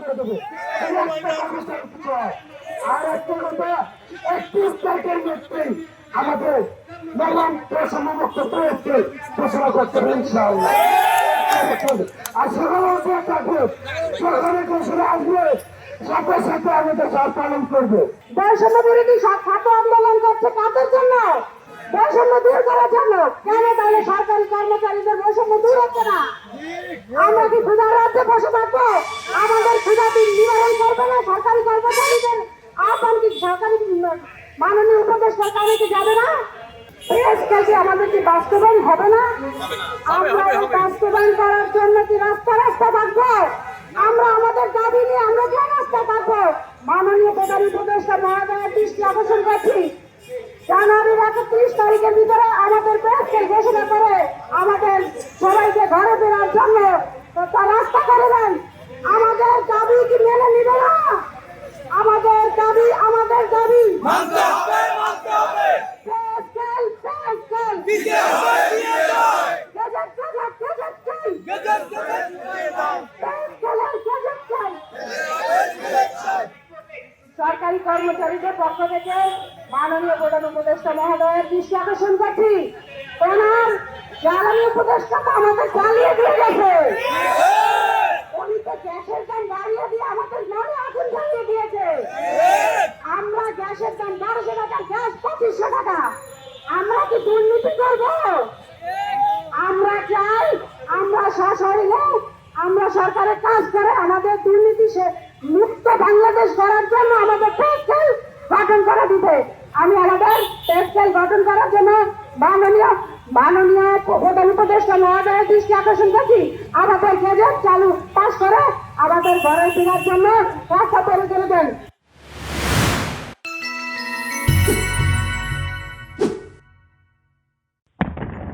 করে দেবো। আর একটা কথা, 31 তারিখের মধ্যে আমাদের নবম প্রসঙ্গমুক্ত প্রয়োগকে ঘোষণা করতে হবে ইনশাআল্লাহ। আর সকালে উঠে থাকবে, সকালে ঘোষণা আসবে, সাথে সাথে আমাদের সব পালন করবে। বৈষম্য বিরোধী ছাত্র আন্দোলন করছে কাদের জন্য? বৈষম্য দূর করার জন্য। কেন তাহলে সরকারি কর্মচারীদের বৈষম্য দূর হচ্ছে না? আমরা কি ক্ষুধার রাজ্যে বসে থাকবো? আমাদের ক্ষুধা নিবারণ করবে না সরকারি কর্মচারীদের আহ্বান কি সরকারি মাননীয় উপদেষ্টার কাছে কি যাবে না? আমাদের কি বাস্তবায়ন হবে না? আমরা বাস্তবায়ন করার জন্য কি রাস্তা রাস্তা থাকবো? আমরা আমাদের দাবি নিয়ে আমরা কেন রাস্তা থাকবো? মাননীয় প্রধান উপদেষ্টা মহোদয়ের দৃষ্টি আকর্ষণ করছি, জানুয়ারির 31 তারিখের ভিতরে আমাদের প্রেসকে ঘোষণা করে আমাদের সবাইকে ঘরে ফেরার জন্য রাস্তা করে দেন। আমাদের দাবি কি মেনে নিবে না? আমাদের দাবি সরকারি কর্মচারীদের পক্ষ থেকে মাননীয় প্রধান উপদেষ্টা মহোদয়ের দৃষ্টি আকর্ষণ করছি, ওনার জ্বালানি উপদেষ্টা তো আমাদের জ্বালিয়ে দিয়ে গেছে। উনি তো গ্যাসের দাম বাড়িয়ে দিয়ে আমাদের ঘরে আগুন জ্বালিয়ে দিয়েছে। আমরা গ্যাসের দাম 1200 টাকা, গ্যাস 2500 টাকা। আমরা কি দুর্নীতি করব? আমরা চাই আমরা সশরীরে আমরা সরকারের কাজ করে আমাদের দুর্নীতি মুক্ত বাংলাদেশ করার জন্য আমাদের প্রেসকেল গঠন করে দিতে। আমি আমাদের প্রেসকেল গঠন করার জন্য মাননীয় প্রধান উপদেষ্টা মহোদয়ের দৃষ্টি আকর্ষণ করছি। আমাদের গেজেট চালু পাস করে আমাদের ঘরে ফেরার জন্য রাস্তা তৈরি করে দেন।